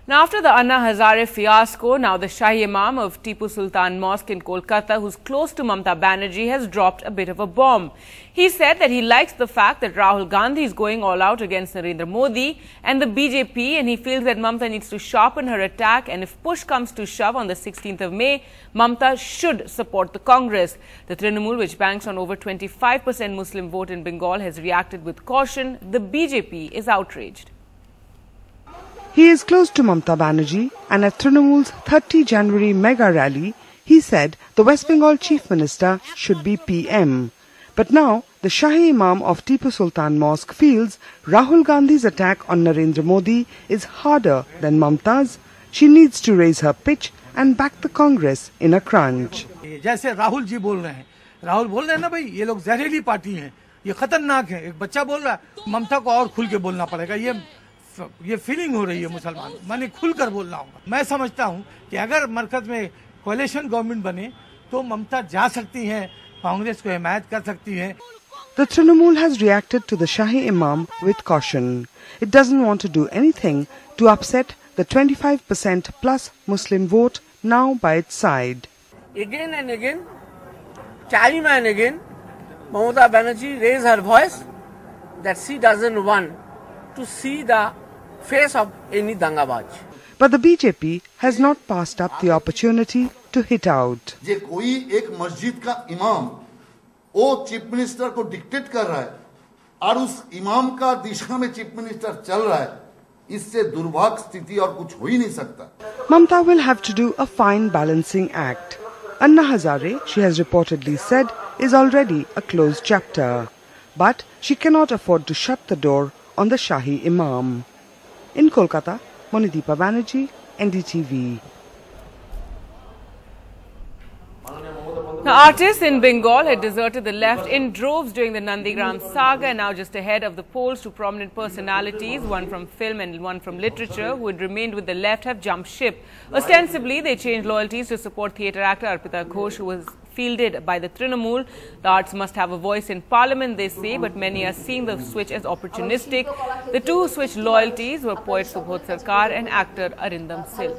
Now, after the Anna Hazare fiasco, now the Shahi Imam of Tipu Sultan Mosque in Kolkata, who's close to Mamta Banerjee, has dropped a bit of a bomb. He said that he likes the fact that Rahul Gandhi is going all out against Narendra Modi and the BJP, and he feels that Mamta needs to sharpen her attack, and if push comes to shove on the 16th of May, Mamta should support the Congress. The Trinamool, which banks on over 25% Muslim vote in Bengal, has reacted with caution. The BJP is outraged. He is close to Mamta Banerjee, and at Trinamool's 30 January mega rally, he said the West Bengal Chief Minister should be PM. But now, the Shahi Imam of Tipu Sultan Mosque feels Rahul Gandhi's attack on Narendra Modi is harder than Mamta's. She needs to raise her pitch and back the Congress in a crunch. जैसे राहुल जी बोल रहे हैं, राहुल बोल रहे हैं ना भाई, ये लोग जहरीली पार्टी हैं, ये खतरनाक है. एक बच्चा बोल रहा है, ममता को और खुल के बोलना पड़ेगा. ये फीलिंग हो रही है मुसलमान, माने खुलकर बोलना होगा. मैं समझता हूं कि अगर मरकज में कोalition गवर्नमेंट बने तो ममता जा सकती हैं, कांग्रेस को हिमायत कर सकती हैं. The Trinamool has reacted to the Shahi Imam with caution. It doesn't want to do anything to upset the 25% plus Muslim vote now by its side. Again and again, time and again, Mamata Banerjee raised her voice that she doesn't want to see the face of any dangabaj. But the BJP has not passed up the opportunity to hit out. जे कोई एक मस्जिद का इमाम वो chief minister को dictate कर रहा है और उस इमाम का दिशा में चीफ मिनिस्टर चल रहा है, इससे दुर्भाग्य स्थिति और कुछ हो ही नहीं सकता. Mamta will have to do a fine balancing act. Anna Hazare, she has reportedly said, is already a closed chapter. But she cannot afford to shut the door on the Shahi Imam. In Kolkata, Monideepa Banerjee, NDTV. Now, artists in Bengal had deserted the left in droves during the Nandigram saga, and now just ahead of the polls, two prominent personalities, one from film and one from literature, who had remained with the left, have jumped ship. Ostensibly, they changed loyalties to support theatre actor Arpita Ghosh, who was fielded by the Trinamool. The arts must have a voice in parliament, they say, but many are seeing the switch as opportunistic. The two who switched loyalties were poet Subodh Sarkar and actor Arindam Sil.